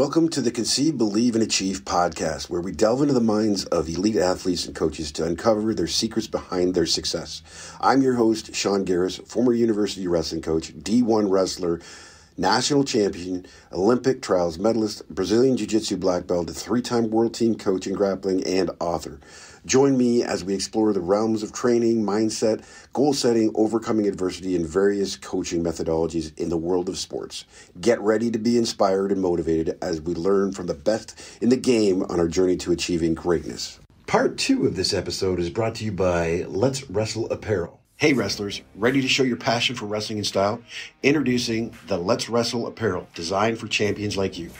Welcome to the Conceive, Believe, and Achieve podcast, where we delve into the minds of elite athletes and coaches to uncover their secrets behind their success. I'm your host, Sean Garris, former university wrestling coach, D1 wrestler, national champion, Olympic trials medalist, Brazilian Jiu-Jitsu black belt, a three-time world team coach in grappling, and author. Join me as we explore the realms of training, mindset, goal setting, overcoming adversity, and various coaching methodologies in the world of sports. Get ready to be inspired and motivated as we learn from the best in the game on our journey to achieving greatness. Part 2 of this episode is brought to you by Let's Wrestle Apparel. Hey wrestlers, ready to show your passion for wrestling and style? Introducing the Let's Wrestle Apparel, designed for champions like you.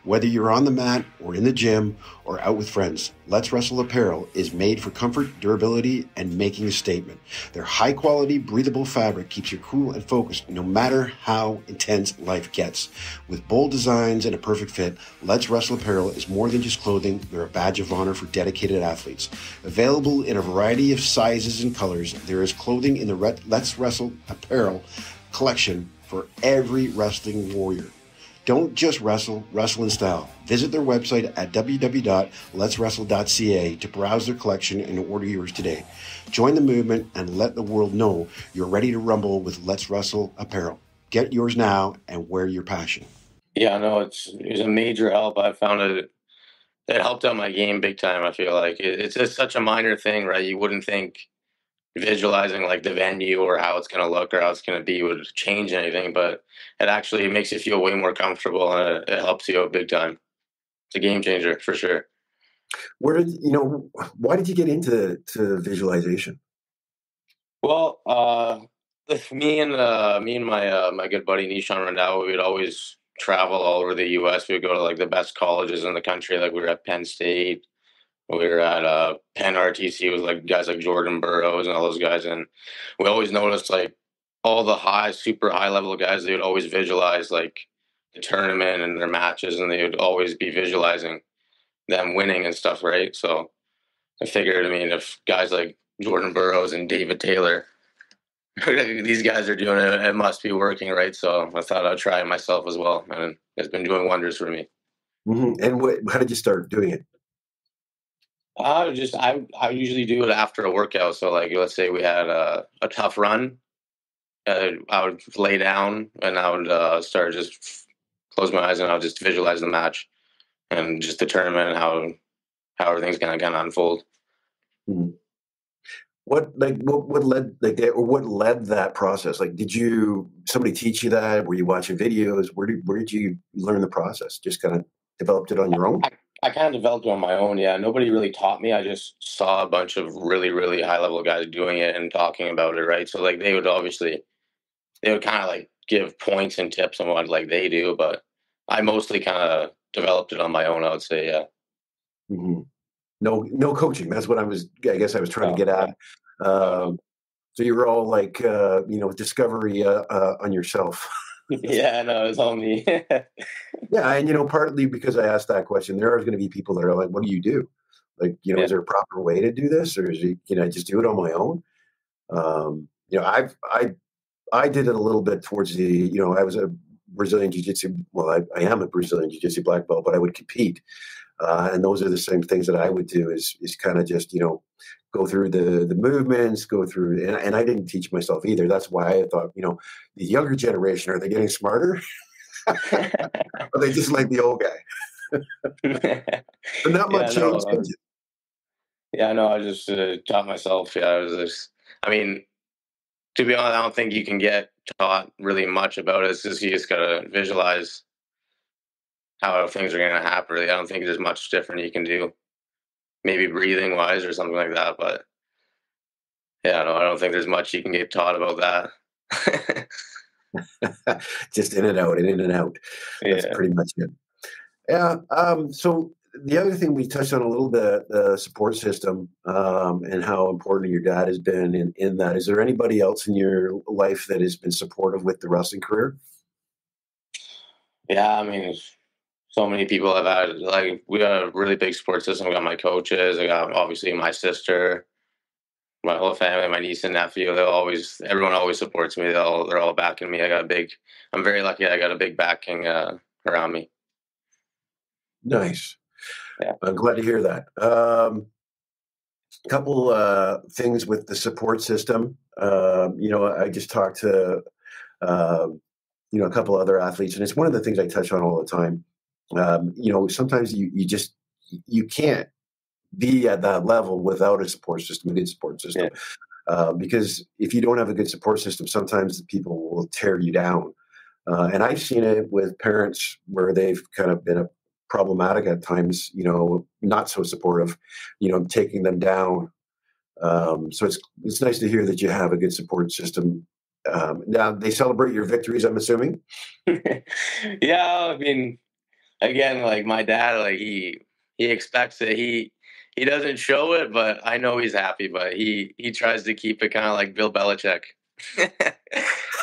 Whether you're on the mat or in the gym or out with friends, Let's Wrestle Apparel is made for comfort, durability, and making a statement. Their high-quality, breathable fabric keeps you cool and focused no matter how intense life gets. With bold designs and a perfect fit, Let's Wrestle Apparel is more than just clothing. They're a badge of honor for dedicated athletes. Available in a variety of sizes and colors, there is clothing in the Let's Wrestle Apparel collection for every wrestling warrior. Don't just wrestle, wrestle in style. Visit their website at www.letswrestle.ca to browse their collection and order yours today. Join the movement and let the world know you're ready to rumble with Let's Wrestle Apparel. Get yours now and wear your passion. Yeah, no, it was a major help. I found it helped out my game big time. I feel like it's just such a minor thing, right? You wouldn't think visualizing like the venue or how it's going to look or how it's going to be would change anything, but it actually makes you feel way more comfortable, and it helps you out big time. It's a game changer for sure. Why did you get into visualization? Well, me and my good buddy Nishan Randhawa, we'd always travel all over the U.S. We'd go to like the best colleges in the country. Like we were at Penn State. We were at Penn RTC with like guys like Jordan Burroughs and all those guys, and we always noticed like all the super high level guys. They would always visualize like the tournament and their matches, and they would always be visualizing them winning and stuff, right? So I figured, if guys like Jordan Burroughs and David Taylor, these guys are doing it, it must be working, right? So I thought I'd try it myself as well, and it's been doing wonders for me. Mm-hmm. And how did you start doing it? I usually do it after a workout. So like, let's say we had a tough run, I would lay down and I would start just close my eyes and I would just visualize the match and just the tournament and how everything's gonna kind of unfold. Mm-hmm. What led that process? Like, did somebody teach you that? Were you watching videos? Where did you learn the process? Just kind of developed it on your own? I kind of developed it on my own. Yeah, nobody really taught me. I just saw a bunch of really, really high level guys doing it and talking about it. Right. So like they would kind of like give points and tips on what like they do, but I mostly kind of developed it on my own, I would say. Yeah. Mm-hmm. No coaching. That's what I guess I was trying to get at. So you were all like, discovery on yourself. Yeah, no, it's all me. Yeah, and partly because I asked that question, there are going to be people that are like, "What do you do? Like, is there a proper way to do this, or is it, I just do it on my own?" I did it a little bit towards the, I was a Brazilian Jiu-Jitsu. Well, I am a Brazilian Jiu-Jitsu black belt, but I would compete, and those are the same things that I would do. Is kind of just go through the movements, go through, and I didn't teach myself either. That's why I thought, the younger generation, are they getting smarter? Or they just like the old guy? But not much change. Yeah, no, I just taught myself. Yeah, to be honest, I don't think you can get taught really much about it. It's just you just gotta visualize how things are gonna happen. Really, I don't think there's much different you can do. Maybe breathing wise or something like that, but yeah, no, I don't think there's much you can get taught about that. Just in and out, in and out. That's pretty much it. Yeah. So the other thing we touched on a little bit, the support system, and how important your dad has been in that. Is there anybody else in your life that has been supportive with the wrestling career? Yeah, so many people have had, like, we got a really big support system. We got my coaches, I got obviously my sister, my whole family, my niece and nephew. Everyone always supports me. They're all backing me. I'm very lucky. I got a big backing around me. Nice. Yeah. I'm glad to hear that. A couple things with the support system. I just talked to a couple other athletes, and it's one of the things I touch on all the time. Sometimes you can't be at that level without a support system, a good support system. Yeah. Because if you don't have a good support system, sometimes the people will tear you down. And I've seen it with parents where they've kind of been problematic at times, not so supportive, taking them down. So it's nice to hear that you have a good support system. Now they celebrate your victories, I'm assuming. Yeah, I mean, again, like my dad, like he expects it. He doesn't show it, but I know he's happy. But he tries to keep it kind of like Bill Belichick.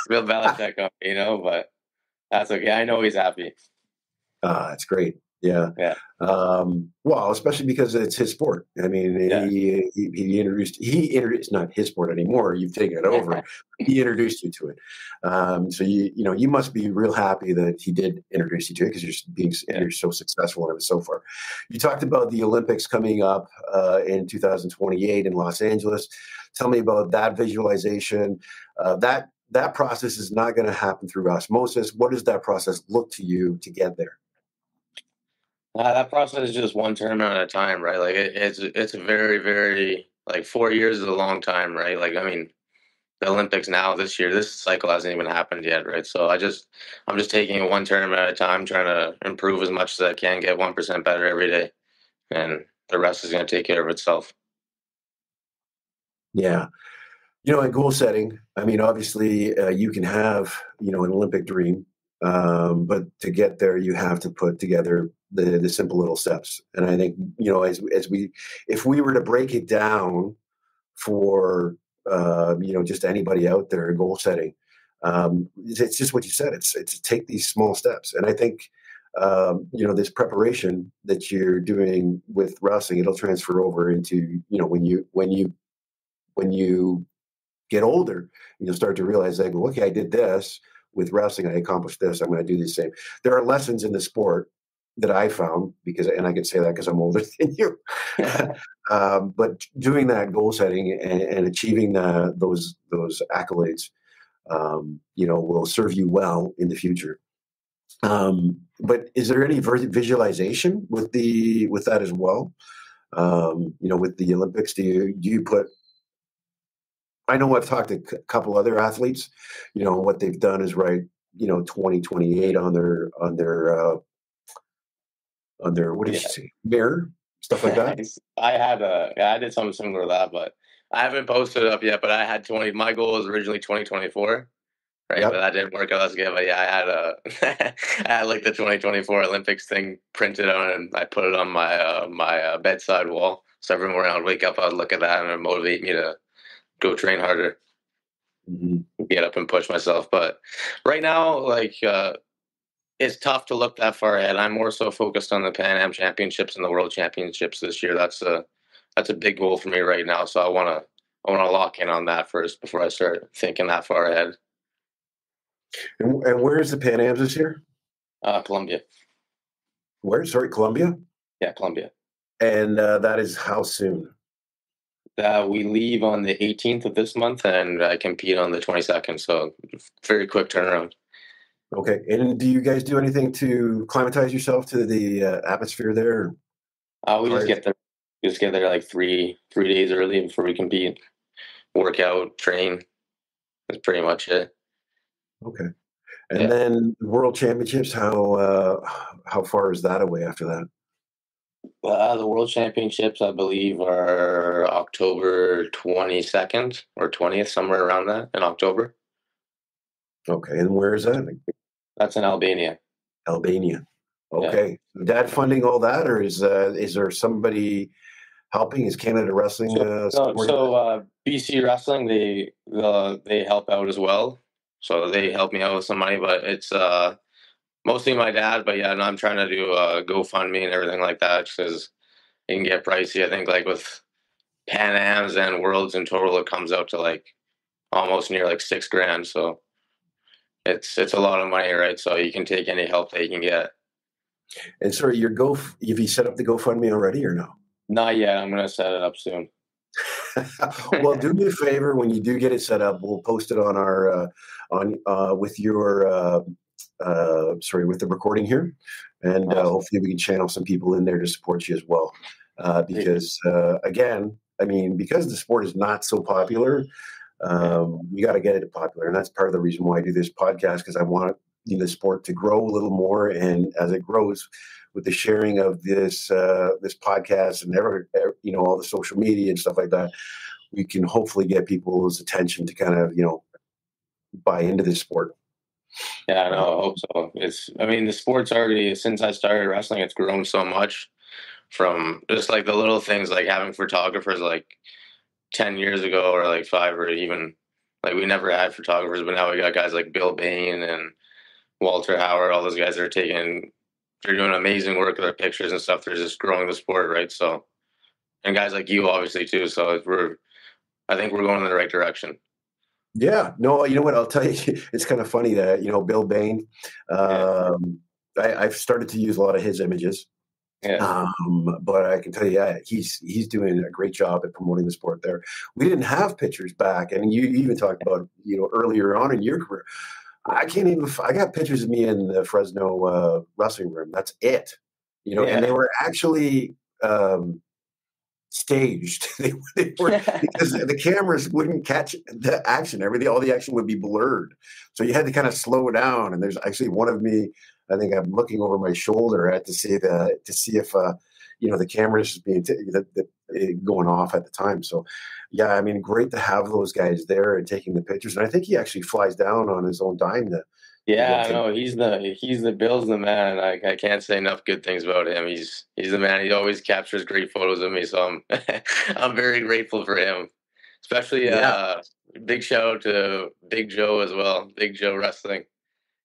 Bill Belichick, but that's okay. I know he's happy. That's great. Yeah. Yeah. Well, especially because it's his sport. I mean, Yeah. he introduced not his sport anymore. You've taken it over. He introduced you to it. So you must be real happy that he did introduce you to it because you're so successful in it so far. You talked about the Olympics coming up in 2028 in Los Angeles. Tell me about that visualization. That process is not going to happen through osmosis. What does that process look to you to get there? That process is just one tournament at a time, right? Like it's very, very, like 4 years is a long time, right? Like, I mean, the Olympics now this year, this cycle hasn't even happened yet, right? So I'm just taking it one tournament at a time, trying to improve as much as I can, get 1% better every day, and the rest is going to take care of itself. Yeah. In goal setting, I mean, obviously, you can have, an Olympic dream, but to get there, you have to put together the simple little steps. And I think, if we were to break it down for, just anybody out there in goal setting, it's just what you said. It's to take these small steps. And I think, this preparation that you're doing with wrestling, it'll transfer over into, when you get older, you'll start to realize, like, well, okay, I did this with wrestling, I accomplished this, I'm going to do the same. There are lessons in the sport that I found and I can say that because I'm older than you. But doing that goal setting and achieving those accolades, will serve you well in the future. But is there any visualization with that as well? With the Olympics, do you put? I know I've talked to a couple other athletes. What they've done is write 2028 on their what did you say, mirror, stuff like that. I did something similar to that, but I haven't posted it up yet. But I had 20. My goal was originally 2024. Right, Yep. but that didn't work out as good. But yeah, I had like the 2024 Olympics thing printed on, and I put it on my bedside wall. So every morning I'd wake up, I'd look at that, and it would motivate me to go train harder, get up and push myself. But right now, like it's tough to look that far ahead. I'm more so focused on the Pan Am Championships and the World Championships this year. That's a big goal for me right now. So I wanna lock in on that first before I start thinking that far ahead. And where is the Pan Ams this year? Colombia. Where? Sorry, Colombia? Yeah, Colombia. And that is how soon? We leave on the 18th of this month, and I compete on the 22nd. So very quick turnaround. Okay. And do you guys do anything to acclimatize yourself to the atmosphere there? We just get there. Just get there like three days early before we compete. Work out, train. That's pretty much it. Okay. And then the World Championships, how far is that away after that? The World Championships, I believe, are October 22nd or 20th, somewhere around that in October. Okay. And where is that? That's in Albania. Albania. Okay. Yeah. Dad funding all that, or is there somebody helping? Is Canada Wrestling? BC Wrestling, they help out as well. So they help me out with some money, but it's mostly my dad. But yeah, no, I'm trying to do GoFundMe and everything like that because it can get pricey. I think like with Pan Ams and Worlds in total, it comes out to like almost near like $6,000. So it's a lot of money, right? So you can take any help that you can get. And sorry, have you set up the GoFundMe already or no? Not yet. I'm gonna set it up soon. Well, do me a favor when you do get it set up. We'll post it on our with your with the recording here, and Awesome. hopefully we can channel some people in there to support you as well. Because again, I mean, because the sport is not so popular, we got to get it popular, and that's part of the reason why I do this podcast, because I want the sport to grow a little more, and as it grows, with the sharing of this podcast and all the social media and stuff like that, we can hopefully get people's attention to kind of buy into this sport. Yeah, I know. I hope so. I mean, the sport's already, since I started wrestling, it's grown so much from just like the little things, like having photographers like 10 years ago or like 5, or even like we never had photographers, but now we got guys like Bill Bain and Walter Howard, all those guys that they're doing amazing work with their pictures and stuff. They're just growing the sport, right? So, and guys like you, obviously, too. So I think we're going in the right direction. Yeah, no, you know what? I'll tell you, it's kind of funny that Bill Bain. I've started to use a lot of his images. Yeah. But I can tell you, he's doing a great job at promoting the sport there. We didn't have pictures back, and you even talked about earlier on in your career. I got pictures of me in the Fresno wrestling room. That's it, and they were actually staged. They were because the cameras wouldn't catch the action. All the action would be blurred, so you had to kind of slow down. And there's actually one of me. I think I'm looking over my shoulder to see if the cameras being going off at the time. So yeah, I mean, great to have those guys there and taking the pictures. And I think he actually flies down on his own dime to Yeah, I know. He's the Bill's the man. I can't say enough good things about him. He's the man. He always captures great photos of me, so I'm I'm very grateful for him. Especially big shout out to Big Joe as well. Big Joe Wrestling.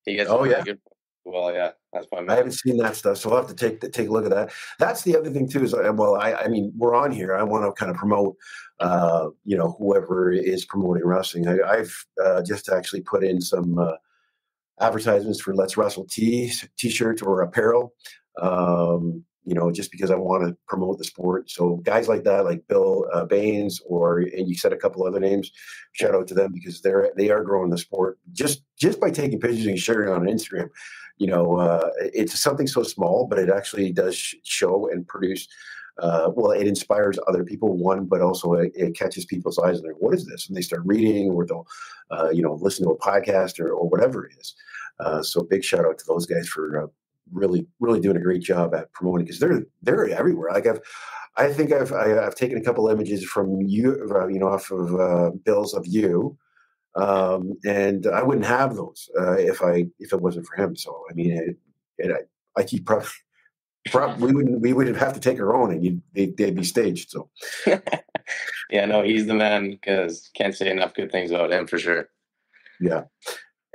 He gets some really good. Well, yeah, that's my man. I haven't seen that stuff, so I'll have to take a look at that. That's the other thing too. Is I mean, we're on here. I want to kind of promote, whoever is promoting wrestling. I've just actually put in some advertisements for Let's Wrestle t-shirts or apparel. Just because I want to promote the sport. So guys like that, like Bill Baines, and you said a couple other names, shout out to them because they are growing the sport just by taking pictures and sharing on Instagram. It's something so small, but it actually does show and produce. It inspires other people, one, but also it catches people's eyes and they're, what is this? And they start reading, or they'll, listen to a podcast or whatever it is. So big shout out to those guys for really, really doing a great job at promoting, because they're everywhere. Like I think I've taken a couple images from you, off of Bill's of you. And I wouldn't have those if it wasn't for him. So I mean, I keep probably we would have to take our own, and they'd be staged. So yeah, no, he's the man, because can't say enough good things about him for sure. Yeah,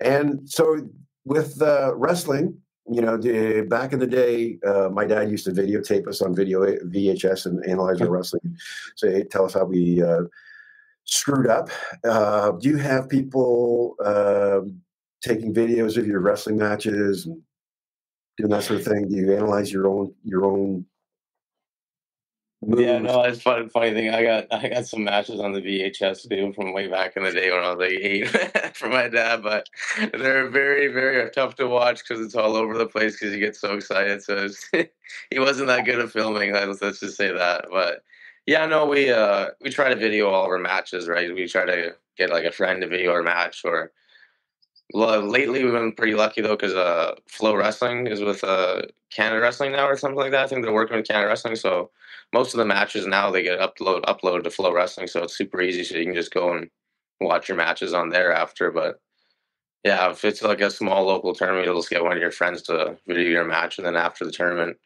and so with wrestling, back in the day, my dad used to videotape us on VHS and analyze our wrestling. So he'd tell us how we screwed up. Do you have people taking videos of your wrestling matches and doing that sort of thing? Do you analyze your own moves? Yeah, no, it's funny thing. I got some matches on the VHS too from way back in the day when I was like 8 from my dad, but they're very, very tough to watch because it's all over the place because you get so excited. So he wasn't that good at filming. Let's just say that. But yeah, no, we try to video all of our matches, right? We try to get like a friend to video our match. Or lately we've been pretty lucky though, because Flow Wrestling is with Canada Wrestling now or something like that. I think they're working with Canada Wrestling, so most of the matches now they get uploaded to Flow Wrestling, so it's super easy. So you can just go and watch your matches on there after. But yeah, if it's like a small local tournament, you'll just get one of your friends to video your match, and then after the tournament,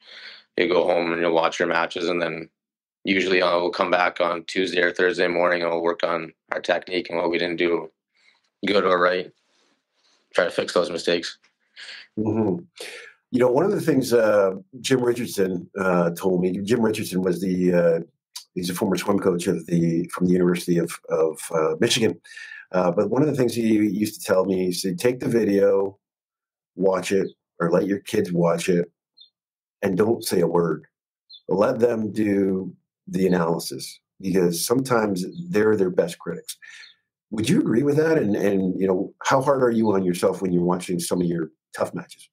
you go home and you'll watch your matches, and then usually we'll come back on Tuesday or Thursday morning and we'll work on our technique and what we didn't do good or right. Try to fix those mistakes. Mm-hmm. One of the things Jim Richardson told me. Jim Richardson was he's a former swim coach from the University of Michigan. But one of the things he used to tell me, he said, take the video, watch it, or let your kids watch it, and don't say a word. Let them do the analysis because sometimes they're their best critics. Would you agree with that? And how hard are you on yourself when you're watching some of your tough matches?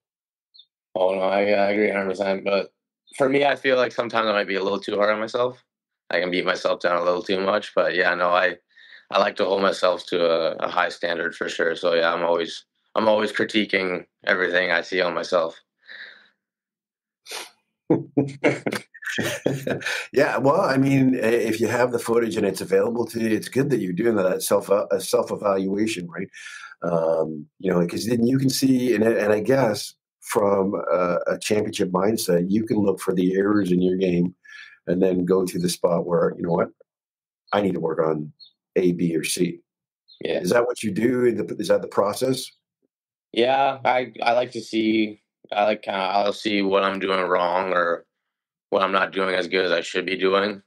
Oh no, I agree 100%. But for me, I feel like sometimes I might be a little too hard on myself. I can beat myself down a little too much. But yeah, no, I like to hold myself to a high standard for sure. So yeah, I'm always critiquing everything I see on myself. Yeah, well, I mean, if you have the footage and it's available to you, it's good that you're doing that self evaluation, right? Because then you can see, and I guess from a championship mindset, you can look for the errors in your game, and then go to the spot where you know what I need to work on A, B, or C. Yeah. Is that what you do? Is that the process? Yeah, I like to see. I like kind of I'll see what I'm doing wrong or what I'm not doing as good as I should be doing.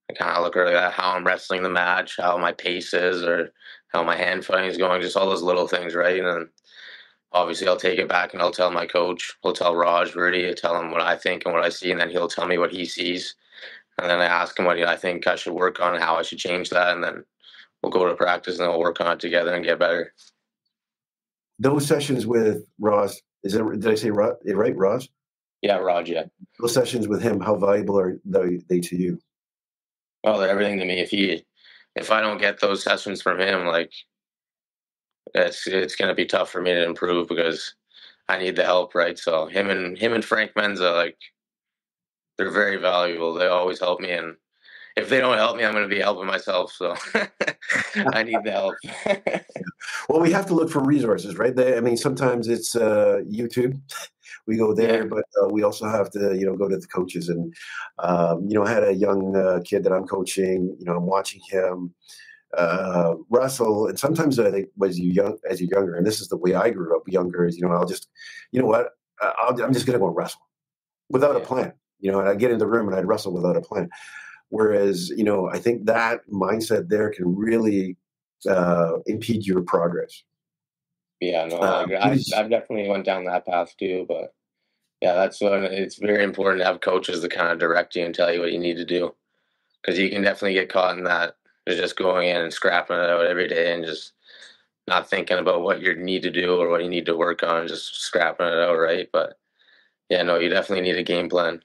I kind of look at how I'm wrestling the match, how my pace is, or how my hand fighting is going, just all those little things, right? And then obviously I'll take it back and I'll tell my coach, I'll tell Raj Rudy, I'll tell him what I think and what I see, and then he'll tell me what he sees. And then I ask him what I think I should work on and how I should change that, and then we'll go to practice and then we'll work on it together and get better. Those sessions with Ross, did I say Ross, right, Ross? Yeah, Raj, yeah. Those sessions with him, how valuable are they to you? Well, they're everything to me. If I don't get those sessions from him, like it's gonna be tough for me to improve because I need the help, right? So him and Frank Menza, like they're very valuable. They always help me, and if they don't help me, I'm gonna be helping myself. So I need the help. Well, we have to look for resources, right? I mean, sometimes it's YouTube. We go there, Yeah, but we also have to, go to the coaches. And I had a young kid that I'm coaching. I'm watching him wrestle, and sometimes I think as you're younger, and this is the way I grew up younger. Is I'll just, you know what, I'm just going to go wrestle without a yeah, plan. And I get in the room and I'd wrestle without a plan. Whereas, I think that mindset there can really impede your progress. yeah. No, I agree. I've Because I've definitely went down that path too, but yeah, that's what it's very important to have coaches to kind of direct you and tell you what you need to do because you can definitely get caught in that. Just going in and scrapping it out every day and just not thinking about what you need to do or what you need to work on, just scrapping it out, right? But yeah, no, you definitely need a game plan.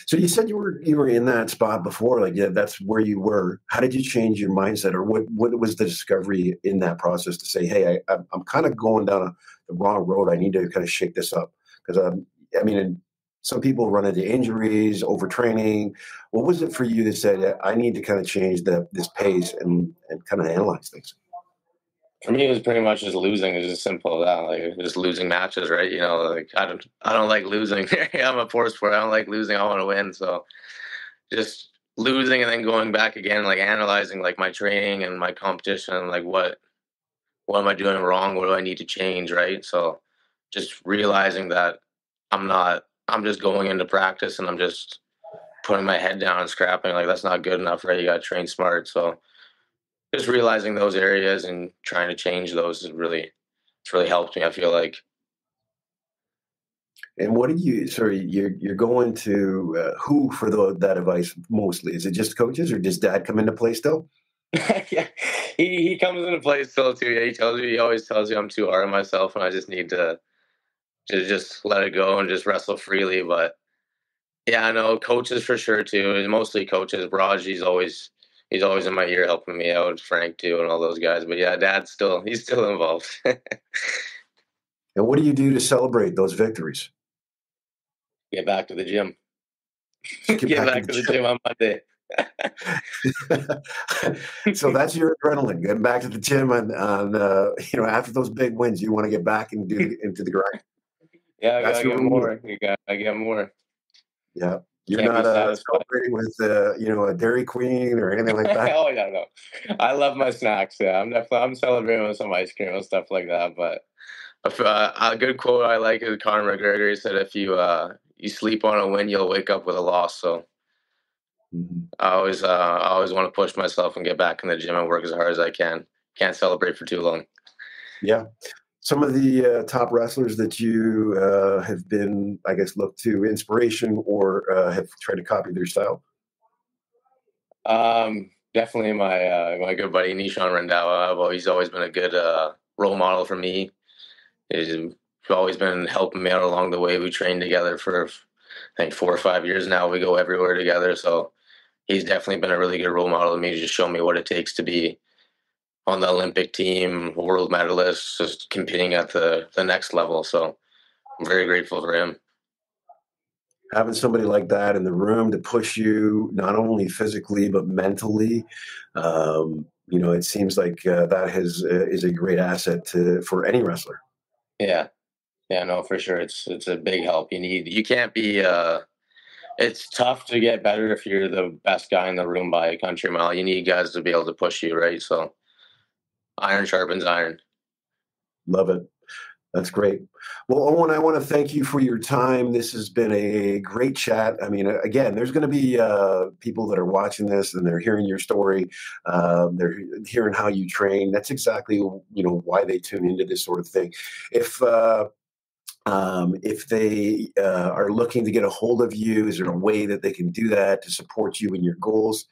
so you said you were in that spot before, like yeah, that's where you were. How did you change your mindset, or what was the discovery in that process to say, hey, I'm kind of going down the wrong road. I need to kind of shake this up because I mean, some people run into injuries, overtraining. What was it for you that said I need to kind of change this pace and kind of analyze things? For me, it was pretty much just losing. It's just simple as that, like just losing matches, right? Like I don't like losing. I'm a poor sport. I don't like losing. I want to win. So just losing and then going back again, like analyzing like my training and my competition, like what am I doing wrong? What do I need to change, right? So just realizing that I'm just going into practice and I'm just putting my head down and scrapping. Like that's not good enough, right? You got to train smart. So just realizing those areas and trying to change those it's really helped me. I feel like. And what do you? Sorry, you're going to who for that advice mostly? Is it just coaches, or does dad come into play still? Yeah, he comes into play still too. Yeah, he always tells me I'm too hard on myself and I just need to just let it go and just wrestle freely. But yeah, I know coaches for sure too. And mostly coaches. Raj, he's always in my ear helping me out. Frank too, and all those guys. But yeah, he's still involved. And what do you do to celebrate those victories? Get back to the gym. Just get Get back to back the to the gym on Monday. gym. So that's your adrenaline, getting back to the gym, and on after those big wins, you want to get back and into the grind. Yeah, I That's gotta your get routine. more. I get more. Yeah, you're Can't be not satisfied. celebrating with a Dairy Queen or anything like that. Oh yeah, no. I love my snacks. Yeah, I'm celebrating with some ice cream and stuff like that. But a good quote I like is Conor McGregor. He said, "If you sleep on a win, you'll wake up with a loss." So Mhm. I always want to push myself and get back in the gym and work as hard as I can. Can't celebrate for too long. Yeah. Some of the top wrestlers that you have been, I guess, looked to inspiration or have tried to copy their style? Definitely my good buddy Nishan Rendawa. He's always been a good role model for me. He's always been helping me out along the way. We trained together for I think 4 or 5 years now. We go everywhere together. So he's definitely been a really good role model to me to just show me what it takes to be on the Olympic team, world medalist, just competing at the next level. So I'm very grateful for him. Having somebody like that in the room to push you not only physically but mentally, it seems like that is a great asset for any wrestler. Yeah. Yeah, no, for sure. It's a big help. You can't be it's tough to get better if you're the best guy in the room by a country mile. You need guys to be able to push you, right? So iron sharpens iron. Love it. That's great. Well, Owen, I want to thank you for your time. This has been a great chat. I mean, again, there's going to be people that are watching this and they're hearing your story. They're hearing how you train. That's exactly why they tune into this sort of thing. If they are looking to get a hold of you, is there a way that they can do that to support you in your goals?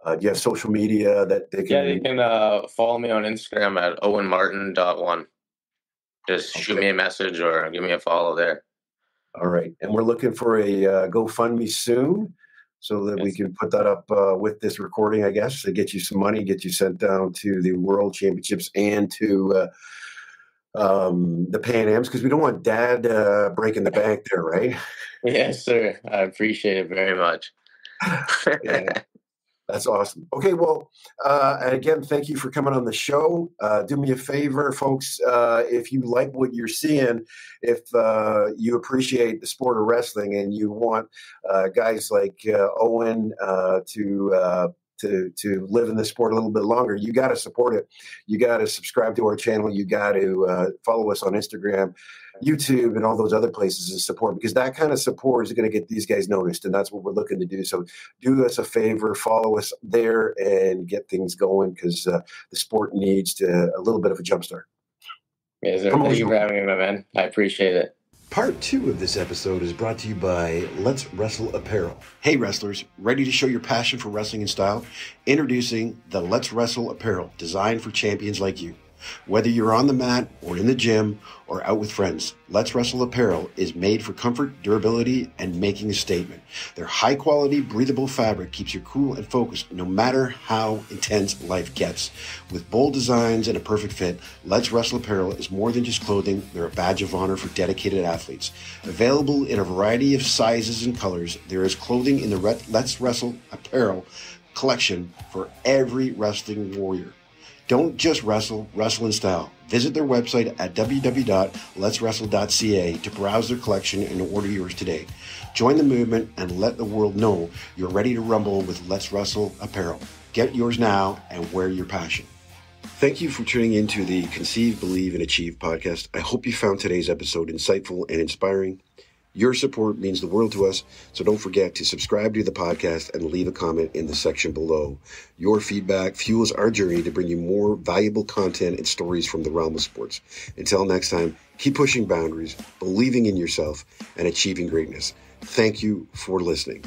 Do you have social media that they can? Yeah, they can follow me on Instagram at owenmartin.1. Just shoot me a message or give me a follow there. All right. And we're looking for a GoFundMe soon so that we can put that up with this recording, I guess, to get you some money, get you sent down to the World Championships and to the Pan Ams, because we don't want Dad breaking the bank there, right? Yes, sir. I appreciate it very much. Yeah. That's awesome. Okay, well, again, thank you for coming on the show. Do me a favor, folks. If you like what you're seeing, if you appreciate the sport of wrestling and you want guys like Owen to live in the sport a little bit longer, you got to support it. You got to subscribe to our channel. You got to follow us on Instagram, YouTube, and all those other places to support, because that kind of support is going to get these guys noticed, and that's what we're looking to do. So do us a favor, follow us there and get things going, because the sport needs a little bit of a jump start. Yes, sir. Thank you for having me, my man. I appreciate it. Part 2 of this episode is brought to you by Let's Wrestle Apparel. Hey wrestlers, ready to show your passion for wrestling and style? Introducing the Let's Wrestle Apparel, designed for champions like you. Whether you're on the mat or in the gym or out with friends, Let's Wrestle Apparel is made for comfort, durability, and making a statement. Their high-quality, breathable fabric keeps you cool and focused no matter how intense life gets. With bold designs and a perfect fit, Let's Wrestle Apparel is more than just clothing. They're a badge of honor for dedicated athletes. Available in a variety of sizes and colors, there is clothing in the Let's Wrestle Apparel collection for every wrestling warrior. Don't just wrestle, wrestle in style. Visit their website at www.letswrestle.ca to browse their collection and order yours today. Join the movement and let the world know you're ready to rumble with Let's Wrestle Apparel. Get yours now and wear your passion. Thank you for tuning into the Conceive, Believe, and Achieve podcast. I hope you found today's episode insightful and inspiring. Your support means the world to us, so don't forget to subscribe to the podcast and leave a comment in the section below. Your feedback fuels our journey to bring you more valuable content and stories from the realm of sports. Until next time, keep pushing boundaries, believing in yourself, and achieving greatness. Thank you for listening.